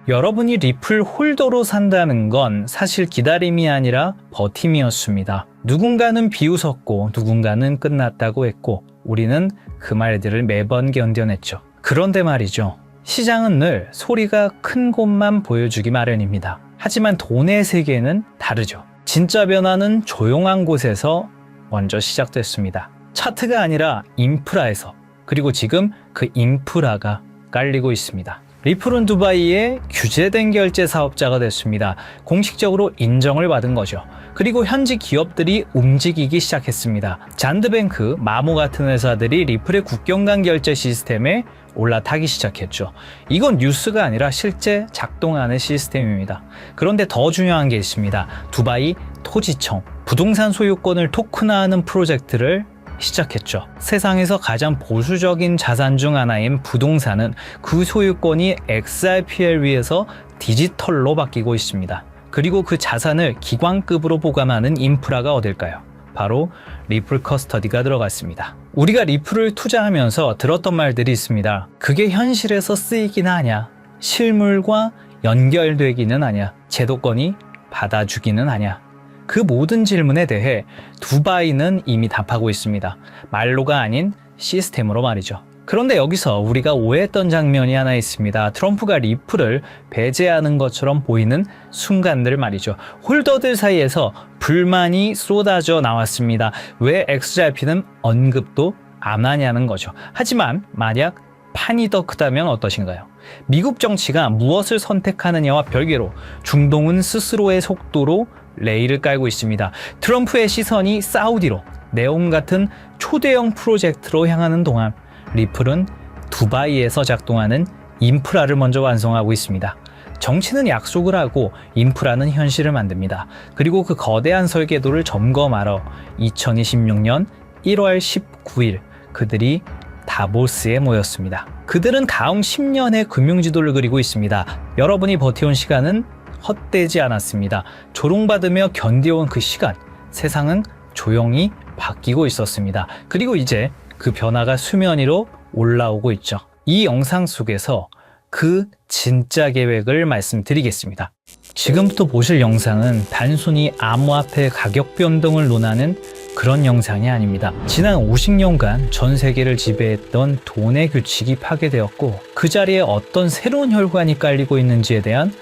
여러분이 리플 홀더로 산다는 건 사실 기다림이 아니라 버팀이었습니다. 누군가는 비웃었고 누군가는 끝났다고 했고 우리는 그 말들을 매번 견뎌냈죠. 그런데 말이죠. 시장은 늘 소리가 큰 곳만 보여주기 마련입니다. 하지만 돈의 세계는 다르죠. 진짜 변화는 조용한 곳에서 먼저 시작됐습니다. 차트가 아니라 인프라에서, 그리고 지금 그 인프라가 깔리고 있습니다. 리플은 두바이의 규제된 결제 사업자가 됐습니다. 공식적으로 인정을 받은 거죠. 그리고 현지 기업들이 움직이기 시작했습니다. 잔드뱅크, 마모 같은 회사들이 리플의 국경 간 결제 시스템에 올라타기 시작했죠. 이건 뉴스가 아니라 실제 작동하는 시스템입니다. 그런데 더 중요한 게 있습니다. 두바이 토지청, 부동산 소유권을 토큰화하는 프로젝트를 시작했죠. 세상에서 가장 보수적인 자산 중 하나인 부동산은 그 소유권이 XRP를 위해서 디지털로 바뀌고 있습니다. 그리고 그 자산을 기관급으로 보관하는 인프라가 어딜까요? 바로 리플 커스터디가 들어갔습니다. 우리가 리플을 투자하면서 들었던 말들이 있습니다. 그게 현실에서 쓰이기는 하냐? 실물과 연결되기는 하냐? 제도권이 받아주기는 하냐? 그 모든 질문에 대해 두바이는 이미 답하고 있습니다. 말로가 아닌 시스템으로 말이죠. 그런데 여기서 우리가 오해했던 장면이 하나 있습니다. 트럼프가 리플을 배제하는 것처럼 보이는 순간들 말이죠. 홀더들 사이에서 불만이 쏟아져 나왔습니다. 왜 XRP는 언급도 안 하냐는 거죠. 하지만 만약 판이 더 크다면 어떠신가요? 미국 정치가 무엇을 선택하느냐와 별개로 중동은 스스로의 속도로 레일을 깔고 있습니다. 트럼프의 시선이 사우디로, 네온 같은 초대형 프로젝트로 향하는 동안 리플은 두바이에서 작동하는 인프라를 먼저 완성하고 있습니다. 정치는 약속을 하고 인프라는 현실을 만듭니다. 그리고 그 거대한 설계도를 점검하러 2026년 1월 19일 그들이 다보스에 모였습니다. 그들은 다음 10년의 금융지도를 그리고 있습니다. 여러분이 버텨온 시간은 헛되지 않았습니다. 조롱받으며 견뎌온 그 시간, 세상은 조용히 바뀌고 있었습니다. 그리고 이제 그 변화가 수면 위로 올라오고 있죠. 이 영상 속에서 그 진짜 계획을 말씀드리겠습니다. 지금부터 보실 영상은 단순히 암호화폐 가격 변동을 논하는 그런 영상이 아닙니다. 지난 50년간 전 세계를 지배했던 돈의 규칙이 파괴되었고 그 자리에 어떤 새로운 혈관이 깔리고 있는지에 대한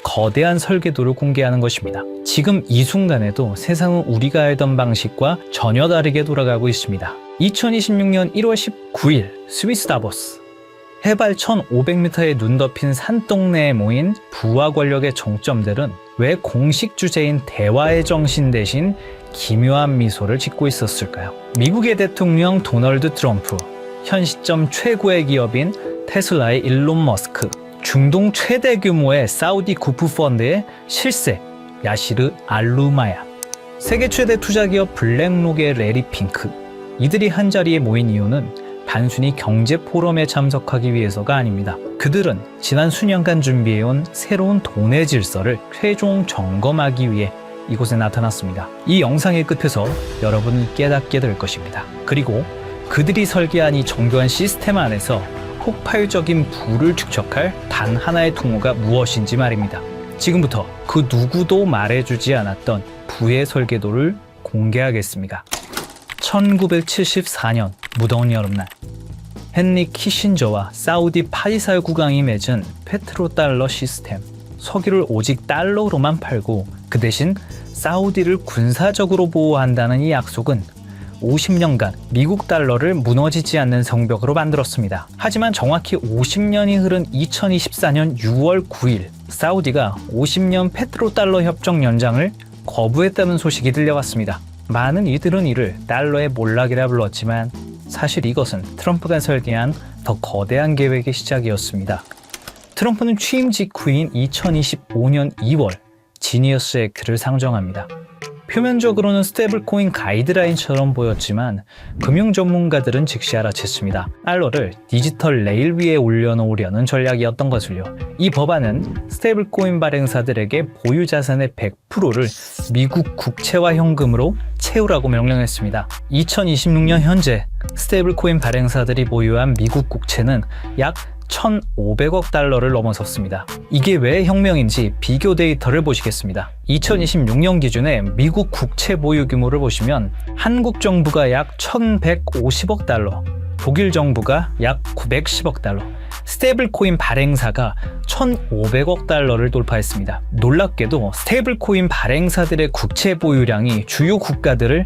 거대한 설계도를 공개하는 것입니다. 지금 이 순간에도 세상은 우리가 알던 방식과 전혀 다르게 돌아가고 있습니다. 2026년 1월 19일 스위스 다보스. 해발 1500m의 눈 덮인 산동네에 모인 부와 권력의 정점들은 왜 공식 주제인 대화의 정신 대신 기묘한 미소를 짓고 있었을까요? 미국의 대통령 도널드 트럼프, 현 시점 최고의 기업인 테슬라의 일론 머스크, 중동 최대 규모의 사우디 구프 펀드의 실세 야시르 알루마야, 세계 최대 투자기업 블랙록의 레리 핑크. 이들이 한자리에 모인 이유는 단순히 경제 포럼에 참석하기 위해서가 아닙니다. 그들은 지난 수년간 준비해온 새로운 돈의 질서를 최종 점검하기 위해 이곳에 나타났습니다. 이 영상의 끝에서 여러분은 깨닫게 될 것입니다. 그리고 그들이 설계한 이 정교한 시스템 안에서 폭발적인 부를 축적할 단 하나의 통로가 무엇인지 말입니다. 지금부터 그 누구도 말해주지 않았던 부의 설계도를 공개하겠습니다. 1974년 무더운 여름날, 헨리 키신저와 사우디 파이살 국왕이 맺은 페트로달러 시스템. 석유를 오직 달러로만 팔고 그 대신 사우디를 군사적으로 보호한다는 이 약속은 50년간 미국 달러를 무너지지 않는 성벽으로 만들었습니다. 하지만 정확히 50년이 흐른 2024년 6월 9일 사우디가 50년 페트로달러 협정 연장을 거부했다는 소식이 들려왔습니다. 많은 이들은 이를 달러의 몰락이라 불렀지만 사실 이것은 트럼프가 설계한 더 거대한 계획의 시작이었습니다. 트럼프는 취임 직후인 2025년 2월 지니어스 액트를 상정합니다. 표면적으로는 스테이블코인 가이드라인처럼 보였지만 금융 전문가들은 즉시 알아챘습니다. 달러를 디지털 레일 위에 올려놓으려는 전략이었던 것을요. 이 법안은 스테이블코인 발행사들에게 보유 자산의 100%를 미국 국채와 현금으로 채우라고 명령했습니다. 2026년 현재 스테이블코인 발행사들이 보유한 미국 국채는 약 1,500억 달러를 넘어섰습니다. 이게 왜 혁명인지 비교 데이터를 보시겠습니다. 2026년 기준의 미국 국채 보유 규모를 보시면 한국 정부가 약 1,150억 달러, 독일 정부가 약 910억 달러, 스테이블 코인 발행사가 1,500억 달러를 돌파했습니다. 놀랍게도 스테이블 코인 발행사들의 국채 보유량이 주요 국가들을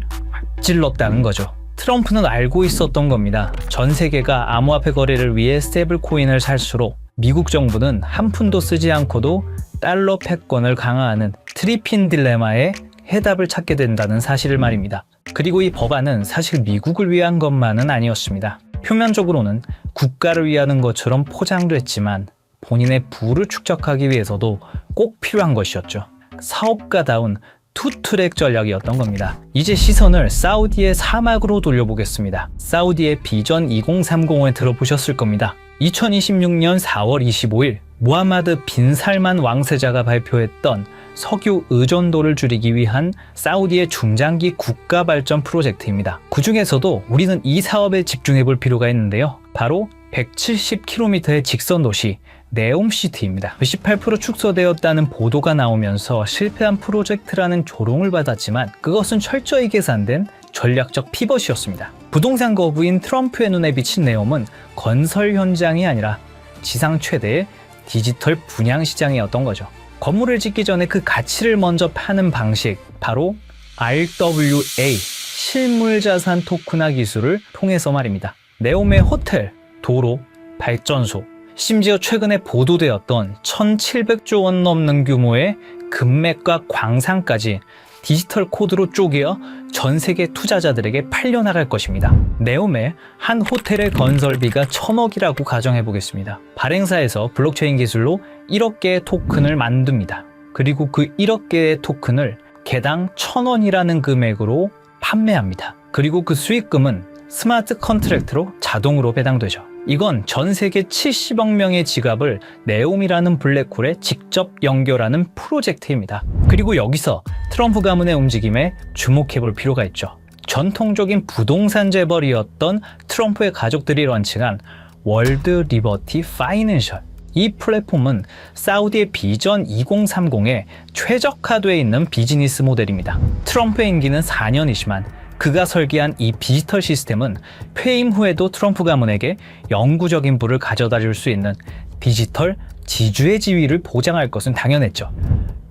찔렀다는 거죠. 트럼프는 알고 있었던 겁니다. 전 세계가 암호화폐 거래를 위해 스테이블 코인을 살수록 미국 정부는 한 푼도 쓰지 않고도 달러 패권을 강화하는 트리핀 딜레마에 해답을 찾게 된다는 사실을 말입니다. 그리고 이 법안은 사실 미국을 위한 것만은 아니었습니다. 표면적으로는 국가를 위하는 것처럼 포장됐지만 본인의 부를 축적하기 위해서도 꼭 필요한 것이었죠. 사업가다운 투트랙 전략이었던 겁니다. 이제 시선을 사우디의 사막으로 돌려보겠습니다. 사우디의 비전 2030을 들어보셨을 겁니다. 2026년 4월 25일 무하마드 빈 살만 왕세자가 발표했던 석유 의존도를 줄이기 위한 사우디의 중장기 국가 발전 프로젝트입니다. 그 중에서도 우리는 이 사업에 집중해 볼 필요가 있는데요. 바로 170km의 직선 도시 네옴시티입니다. 98% 축소되었다는 보도가 나오면서 실패한 프로젝트라는 조롱을 받았지만 그것은 철저히 계산된 전략적 피벗이었습니다. 부동산 거부인 트럼프의 눈에 비친 네옴은 건설 현장이 아니라 지상 최대의 디지털 분양 시장이었던 거죠. 건물을 짓기 전에 그 가치를 먼저 파는 방식, 바로 RWA, 실물자산 토큰화 기술을 통해서 말입니다. 네옴의 호텔, 도로, 발전소, 심지어 최근에 보도되었던 1,700조 원 넘는 규모의 금맥과 광산까지 디지털 코드로 쪼개어 전 세계 투자자들에게 팔려나갈 것입니다. 네옴의 한 호텔의 건설비가 1,000억이라고 가정해 보겠습니다. 발행사에서 블록체인 기술로 1억 개의 토큰을 만듭니다. 그리고 그 1억 개의 토큰을 개당 1,000원이라는 금액으로 판매합니다. 그리고 그 수익금은 스마트 컨트랙트로 자동으로 배당되죠. 이건 전 세계 70억 명의 지갑을 네옴이라는 블랙홀에 직접 연결하는 프로젝트입니다. 그리고 여기서 트럼프 가문의 움직임에 주목해 볼 필요가 있죠. 전통적인 부동산 재벌이었던 트럼프의 가족들이 런칭한 월드 리버티 파이낸셜. 이 플랫폼은 사우디의 비전 2030에 최적화되어 있는 비즈니스 모델입니다. 트럼프의 임기는 4년이지만 그가 설계한 이 디지털 시스템은 퇴임 후에도 트럼프 가문에게 영구적인 부를 가져다 줄 수 있는 디지털 지주의 지위를 보장할 것은 당연했죠.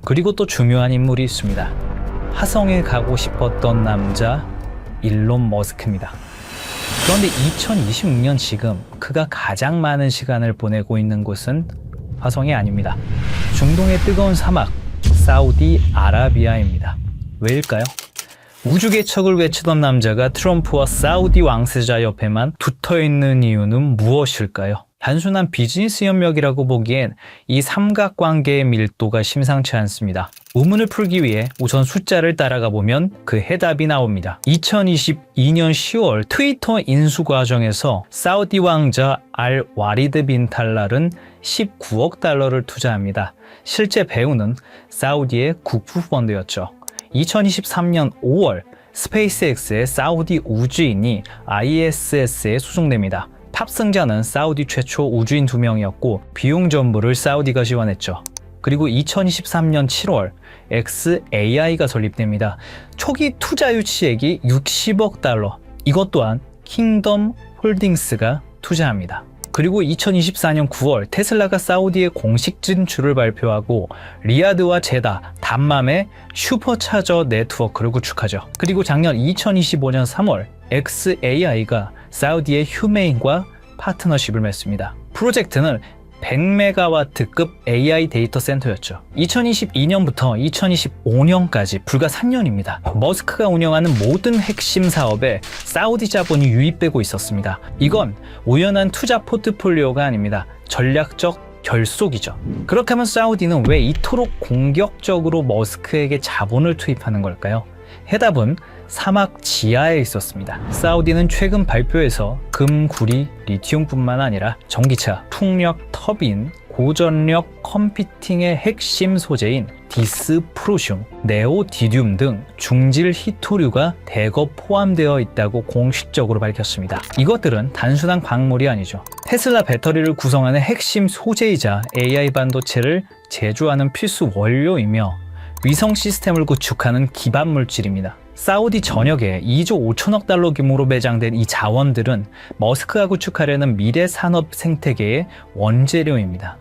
그리고 또 중요한 인물이 있습니다. 화성에 가고 싶었던 남자 일론 머스크입니다. 그런데 2026년 지금 그가 가장 많은 시간을 보내고 있는 곳은 화성이 아닙니다. 중동의 뜨거운 사막 사우디아라비아입니다. 왜일까요? 우주 개척을 외치던 남자가 트럼프와 사우디 왕세자 옆에만 붙어있는 이유는 무엇일까요? 단순한 비즈니스 협력이라고 보기엔 이 삼각관계의 밀도가 심상치 않습니다. 의문을 풀기 위해 우선 숫자를 따라가 보면 그 해답이 나옵니다. 2022년 10월 트위터 인수 과정에서 사우디 왕자 알 와리드 빈 탈랄은 19억 달러를 투자합니다. 실제 배우는 사우디의 국부 펀드였죠. 2023년 5월 스페이스X의 사우디 우주인이 ISS에 수송됩니다. 탑승자는 사우디 최초 우주인 2명이었고 비용 전부를 사우디가 지원했죠. 그리고 2023년 7월 xAI가 설립됩니다. 초기 투자 유치액이 60억 달러. 이것 또한 킹덤 홀딩스가 투자합니다. 그리고 2024년 9월 테슬라가 사우디의 공식 진출을 발표하고 리야드와 제다, 담맘의 슈퍼차저 네트워크를 구축하죠. 그리고 작년 2025년 3월 xAI가 사우디의 휴메인과 파트너십을 맺습니다. 프로젝트는 100메가와트급 AI 데이터 센터였죠. 2022년부터 2025년까지 불과 3년입니다. 머스크가 운영하는 모든 핵심 사업에 사우디 자본이 유입되고 있었습니다. 이건 우연한 투자 포트폴리오가 아닙니다. 전략적 결속이죠. 그렇게 하면 사우디는 왜 이토록 공격적으로 머스크에게 자본을 투입하는 걸까요? 해답은 사막 지하에 있었습니다. 사우디는 최근 발표에서 금, 구리, 리튬뿐만 아니라 전기차, 풍력, 터빈, 고전력 컴퓨팅의 핵심 소재인 디스프로슘, 네오디듐 등 중질 희토류가 대거 포함되어 있다고 공식적으로 밝혔습니다. 이것들은 단순한 광물이 아니죠. 테슬라 배터리를 구성하는 핵심 소재이자 AI 반도체를 제조하는 필수 원료이며 위성 시스템을 구축하는 기반 물질입니다. 사우디 전역에 2조 5천억 달러 규모로 매장된 이 자원들은 머스크가 구축하려는 미래 산업 생태계의 원재료입니다.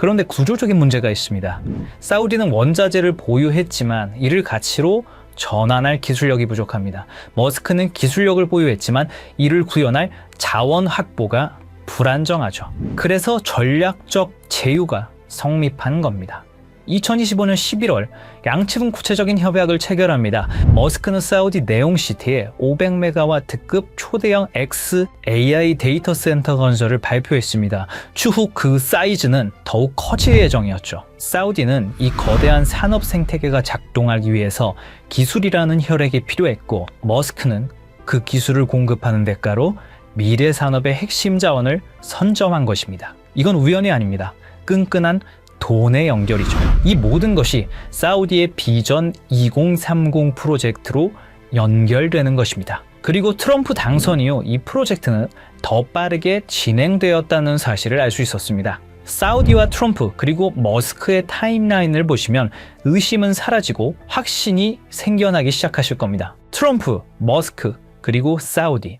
그런데 구조적인 문제가 있습니다. 사우디는 원자재를 보유했지만 이를 가치로 전환할 기술력이 부족합니다. 머스크는 기술력을 보유했지만 이를 구현할 자원 확보가 불안정하죠. 그래서 전략적 제휴가 성립한 겁니다. 2025년 11월 양측은 구체적인 협약을 체결합니다. 머스크는 사우디 네옴시티에 500메가와트급 초대형 XAI 데이터 센터 건설을 발표했습니다. 추후 그 사이즈는 더욱 커질 예정이었죠. 사우디는 이 거대한 산업 생태계가 작동하기 위해서 기술이라는 혈액이 필요했고, 머스크는 그 기술을 공급하는 대가로 미래 산업의 핵심 자원을 선점한 것입니다. 이건 우연이 아닙니다. 끈끈한 돈의 연결이죠. 이 모든 것이 사우디의 비전 2030 프로젝트로 연결되는 것입니다. 그리고 트럼프 당선 이후 이 프로젝트는 더 빠르게 진행되었다는 사실을 알 수 있었습니다. 사우디와 트럼프 그리고 머스크의 타임라인을 보시면 의심은 사라지고 확신이 생겨나기 시작하실 겁니다. 트럼프, 머스크, 그리고 사우디.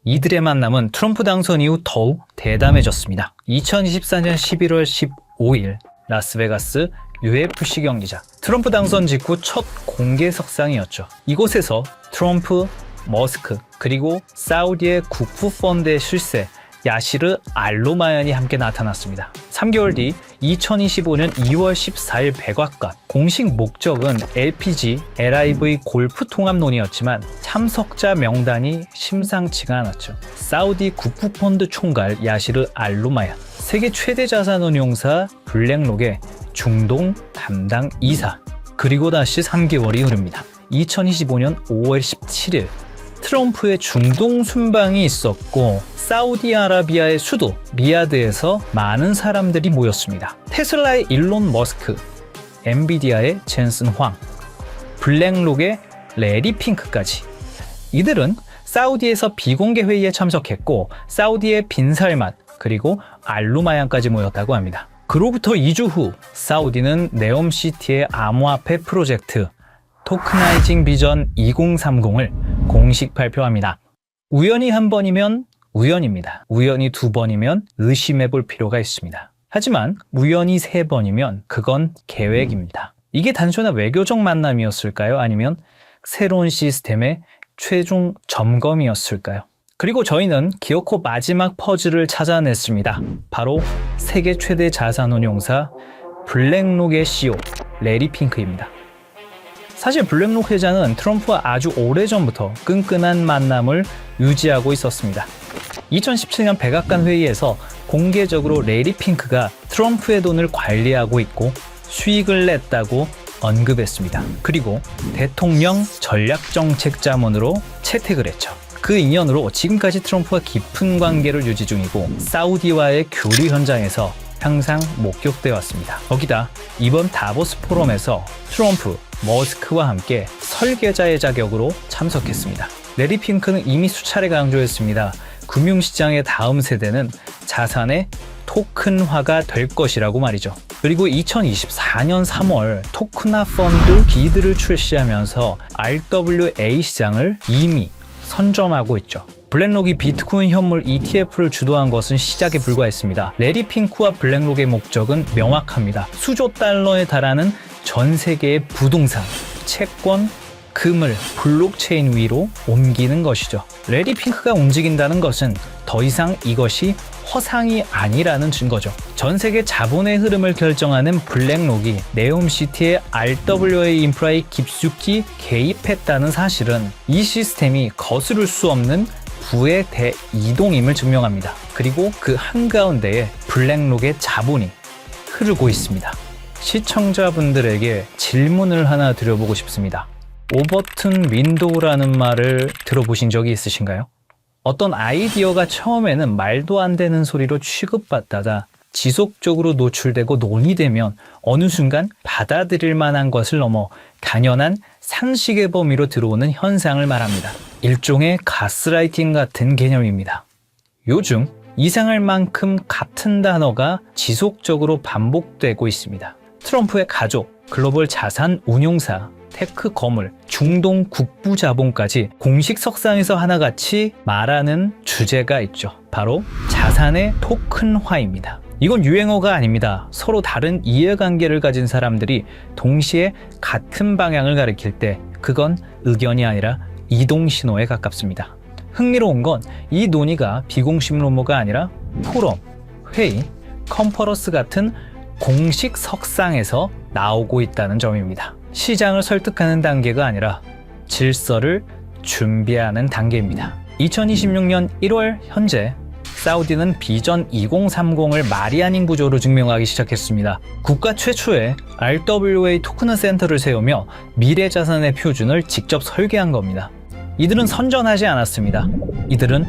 이들의 만남은 트럼프 당선 이후 더욱 대담해졌습니다. 2024년 11월 15일 라스베가스 UFC 경기장. 트럼프 당선 직후 첫 공개석상이었죠. 이곳에서 트럼프, 머스크, 그리고 사우디의 국부펀드의 실세 야시르 알로마얀이 함께 나타났습니다. 3개월 뒤 2025년 2월 14일 백악관. 공식 목적은 LPG, LIV 골프 통합론이었지만 참석자 명단이 심상치가 않았죠. 사우디 국부펀드 총괄 야시르 알로마얀, 세계 최대 자산운용사 블랙록의 중동 담당 이사, 그리고 다시 3개월이 흐릅니다. 2025년 5월 17일 트럼프의 중동 순방이 있었고 사우디아라비아의 수도 리야드에서 많은 사람들이 모였습니다. 테슬라의 일론 머스크, 엔비디아의 젠슨 황, 블랙록의 레리 핑크까지. 이들은 사우디에서 비공개 회의에 참석했고 사우디의 빈살만 그리고 알루마얀까지 모였다고 합니다. 그로부터 2주 후 사우디는 네옴시티의 암호화폐 프로젝트 토크나이징 비전 2030을 공식 발표합니다. 우연히 한 번이면 우연입니다. 우연히 두 번이면 의심해 볼 필요가 있습니다. 하지만 우연히 세 번이면 그건 계획입니다. 이게 단순한 외교적 만남이었을까요? 아니면 새로운 시스템의 최종 점검이었을까요? 그리고 저희는 기어코 마지막 퍼즐을 찾아냈습니다. 바로 세계 최대 자산운용사 블랙록의 CEO 레리 핑크입니다. 사실 블랙록 회장은 트럼프와 아주 오래전부터 끈끈한 만남을 유지하고 있었습니다. 2017년 백악관 회의에서 공개적으로 레리 핑크가 트럼프의 돈을 관리하고 있고 수익을 냈다고 언급했습니다. 그리고 대통령 전략정책자문으로 채택을 했죠. 그 인연으로 지금까지 트럼프와 깊은 관계를 유지 중이고 사우디와의 교류 현장에서 항상 목격되어 왔습니다. 거기다 이번 다보스 포럼에서 트럼프, 머스크와 함께 설계자의 자격으로 참석했습니다. 레리 핑크는 이미 수차례 강조했습니다. 금융시장의 다음 세대는 자산의 토큰화가 될 것이라고 말이죠. 그리고 2024년 3월 토크나 펀드 비드를 출시하면서 RWA 시장을 이미 선점하고 있죠. 블랙록이 비트코인 현물 ETF를 주도한 것은 시작에 불과했습니다. 레리 핑크와 블랙록의 목적은 명확합니다. 수조 달러에 달하는 전 세계의 부동산, 채권, 금을 블록체인 위로 옮기는 것이죠. 레리 핑크가 움직인다는 것은 더 이상 이것이 허상이 아니라는 증거죠. 전 세계 자본의 흐름을 결정하는 블랙록이 네옴시티의 RWA 인프라에 깊숙이 개입했다는 사실은 이 시스템이 거스를 수 없는 부의 대이동임을 증명합니다. 그리고 그 한가운데에 블랙록의 자본이 흐르고 있습니다. 시청자분들에게 질문을 하나 드려보고 싶습니다. 오버튼 윈도우라는 말을 들어보신 적이 있으신가요? 어떤 아이디어가 처음에는 말도 안 되는 소리로 취급받다가 지속적으로 노출되고 논의되면 어느 순간 받아들일 만한 것을 넘어 당연한 상식의 범위로 들어오는 현상을 말합니다. 일종의 가스라이팅 같은 개념입니다. 요즘 이상할 만큼 같은 단어가 지속적으로 반복되고 있습니다. 트럼프의 가족, 글로벌 자산 운용사, 테크 거물, 중동 국부 자본까지 공식 석상에서 하나같이 말하는 주제가 있죠. 바로 자산의 토큰화입니다. 이건 유행어가 아닙니다. 서로 다른 이해관계를 가진 사람들이 동시에 같은 방향을 가리킬 때 그건 의견이 아니라 이동신호에 가깝습니다. 흥미로운 건 이 논의가 비공식 루머가 아니라 포럼, 회의, 컨퍼런스 같은 공식 석상에서 나오고 있다는 점입니다. 시장을 설득하는 단계가 아니라 질서를 준비하는 단계입니다. 2026년 1월 현재 사우디는 비전 2030을 말이 아닌 구조로 증명하기 시작했습니다. 국가 최초의 RWA 토큰 센터를 세우며 미래 자산의 표준을 직접 설계한 겁니다. 이들은 선전하지 않았습니다. 이들은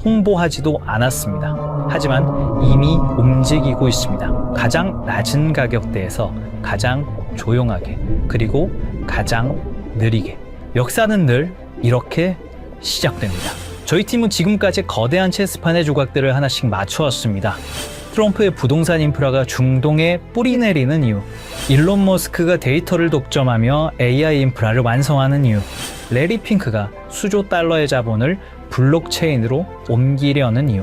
홍보하지도 않았습니다. 하지만 이미 움직이고 있습니다. 가장 낮은 가격대에서 가장 조용하게, 그리고 가장 느리게. 역사는 늘 이렇게 시작됩니다. 저희 팀은 지금까지 거대한 체스판의 조각들을 하나씩 맞춰왔습니다. 트럼프의 부동산 인프라가 중동에 뿌리 내리는 이유, 일론 머스크가 데이터를 독점하며 AI 인프라를 완성하는 이유, 레리 핑크가 수조 달러의 자본을 블록체인으로 옮기려는 이유.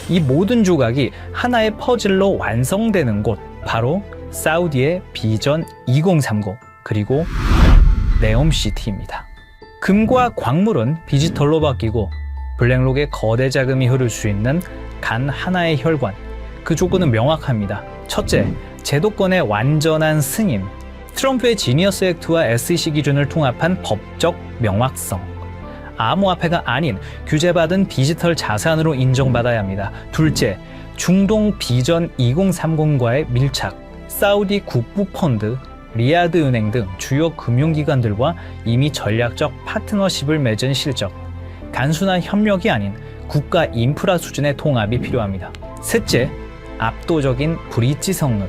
이 모든 조각이 하나의 퍼즐로 완성되는 곳, 바로 사우디의 비전 2030, 그리고 네옴시티입니다. 금과 광물은 디지털로 바뀌고 블랙록에 거대 자금이 흐를 수 있는 단 하나의 혈관, 그 조건은 명확합니다. 첫째, 제도권의 완전한 승인. 트럼프의 지니어스 액트와 SEC 기준을 통합한 법적 명확성. 암호화폐가 아닌 규제받은 디지털 자산으로 인정받아야 합니다. 둘째, 중동 비전 2030과의 밀착. 사우디 국부펀드, 리야드 은행 등 주요 금융기관들과 이미 전략적 파트너십을 맺은 실적. 단순한 협력이 아닌 국가 인프라 수준의 통합이 필요합니다. 셋째, 압도적인 브릿지 성능.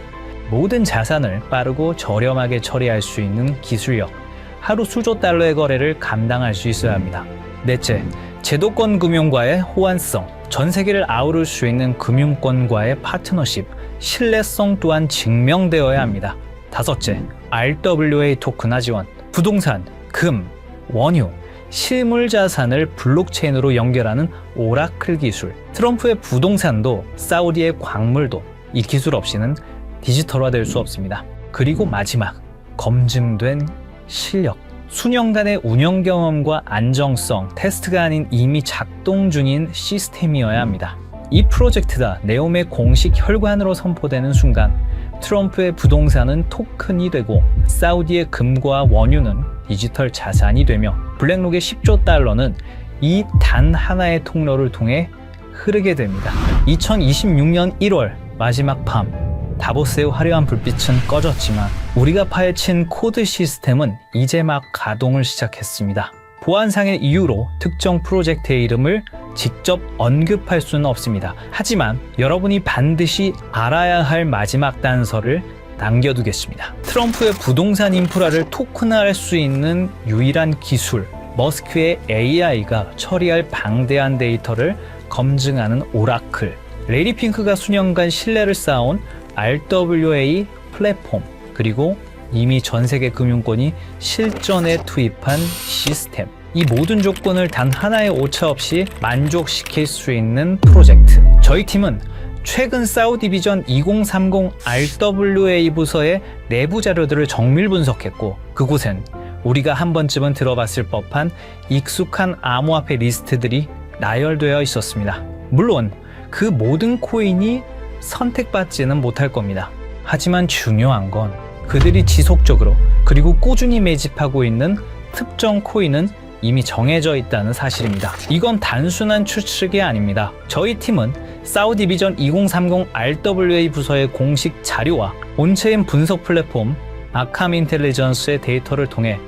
모든 자산을 빠르고 저렴하게 처리할 수 있는 기술력. 하루 수조 달러의 거래를 감당할 수 있어야 합니다. 넷째, 제도권 금융과의 호환성. 전 세계를 아우를 수 있는 금융권과의 파트너십. 신뢰성 또한 증명되어야 합니다. 다섯째, RWA 토큰화 지원. 부동산, 금, 원유, 실물 자산을 블록체인으로 연결하는 오라클 기술. 트럼프의 부동산도 사우디의 광물도 이 기술 없이는 디지털화될 수 없습니다. 그리고 마지막, 검증된 실력. 수년간의 운영 경험과 안정성, 테스트가 아닌 이미 작동 중인 시스템이어야 합니다. 이 프로젝트가 네옴의 공식 혈관으로 선포되는 순간 트럼프의 부동산은 토큰이 되고 사우디의 금과 원유는 디지털 자산이 되며 블랙록의 10조 달러는 이 단 하나의 통로를 통해 흐르게 됩니다. 2026년 1월 마지막 밤, 다보스의 화려한 불빛은 꺼졌지만 우리가 파헤친 코드 시스템은 이제 막 가동을 시작했습니다. 보안상의 이유로 특정 프로젝트의 이름을 직접 언급할 수는 없습니다. 하지만 여러분이 반드시 알아야 할 마지막 단서를 남겨두겠습니다. 트럼프의 부동산 인프라를 토큰화할 수 있는 유일한 기술, 머스크의 AI가 처리할 방대한 데이터를 검증하는 오라클. 레리 핑크가 수년간 신뢰를 쌓아온 RWA 플랫폼, 그리고 이미 전 세계 금융권이 실전에 투입한 시스템. 이 모든 조건을 단 하나의 오차 없이 만족시킬 수 있는 프로젝트. 저희 팀은 최근 사우디 비전 2030 RWA 부서의 내부 자료들을 정밀 분석했고, 그곳엔 우리가 한 번쯤은 들어봤을 법한 익숙한 암호화폐 리스트들이 나열되어 있었습니다. 물론 그 모든 코인이 선택받지는 못할 겁니다. 하지만 중요한 건 그들이 지속적으로 그리고 꾸준히 매집하고 있는 특정 코인은 이미 정해져 있다는 사실입니다. 이건 단순한 추측이 아닙니다. 저희 팀은 사우디 비전 2030 RWA 부서의 공식 자료와 온체인 분석 플랫폼 아캄 인텔리전스의 데이터를 통해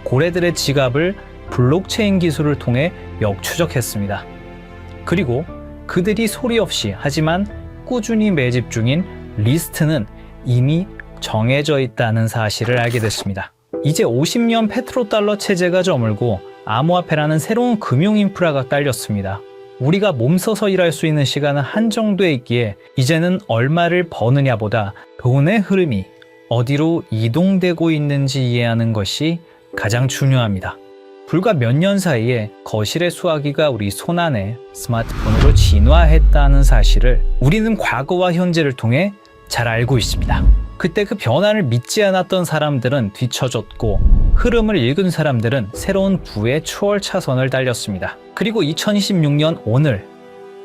고래들의 지갑을 블록체인 기술을 통해 역추적했습니다. 그리고 그들이 소리 없이 하지만 꾸준히 매집 중인 리스트는 이미 정해져 있다는 사실을 알게 됐습니다. 이제 50년 페트로달러 체제가 저물고 암호화폐라는 새로운 금융 인프라가 깔렸습니다. 우리가 몸서서 일할 수 있는 시간은 한정돼 있기에 이제는 얼마를 버느냐보다 돈의 흐름이 어디로 이동되고 있는지 이해하는 것이 가장 중요합니다. 불과 몇 년 사이에 거실의 수화기가 우리 손안에 스마트폰으로 진화했다는 사실을 우리는 과거와 현재를 통해 잘 알고 있습니다. 그때 그 변화를 믿지 않았던 사람들은 뒤처졌고 흐름을 읽은 사람들은 새로운 부의 추월 차선을 달렸습니다. 그리고 2026년 오늘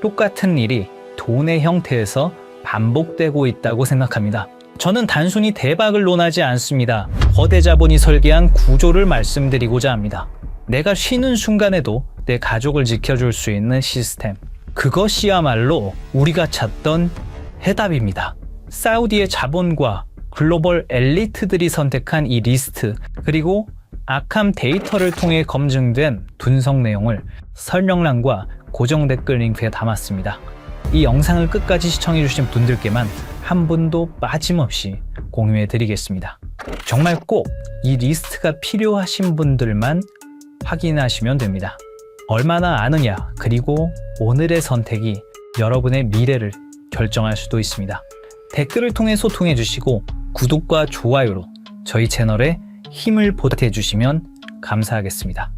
똑같은 일이 돈의 형태에서 반복되고 있다고 생각합니다. 저는 단순히 대박을 논하지 않습니다. 거대 자본이 설계한 구조를 말씀드리고자 합니다. 내가 쉬는 순간에도 내 가족을 지켜줄 수 있는 시스템. 그것이야말로 우리가 찾던 해답입니다. 사우디의 자본과 글로벌 엘리트들이 선택한 이 리스트, 그리고 아캄 데이터를 통해 검증된 분석 내용을 설명란과 고정 댓글 링크에 담았습니다. 이 영상을 끝까지 시청해주신 분들께만 한 분도 빠짐없이 공유해드리겠습니다. 정말 꼭 이 리스트가 필요하신 분들만 확인하시면 됩니다. 얼마나 아느냐, 그리고 오늘의 선택이 여러분의 미래를 결정할 수도 있습니다. 댓글을 통해 소통해 주시고 구독과 좋아요로 저희 채널에 힘을 보태주시면 감사하겠습니다.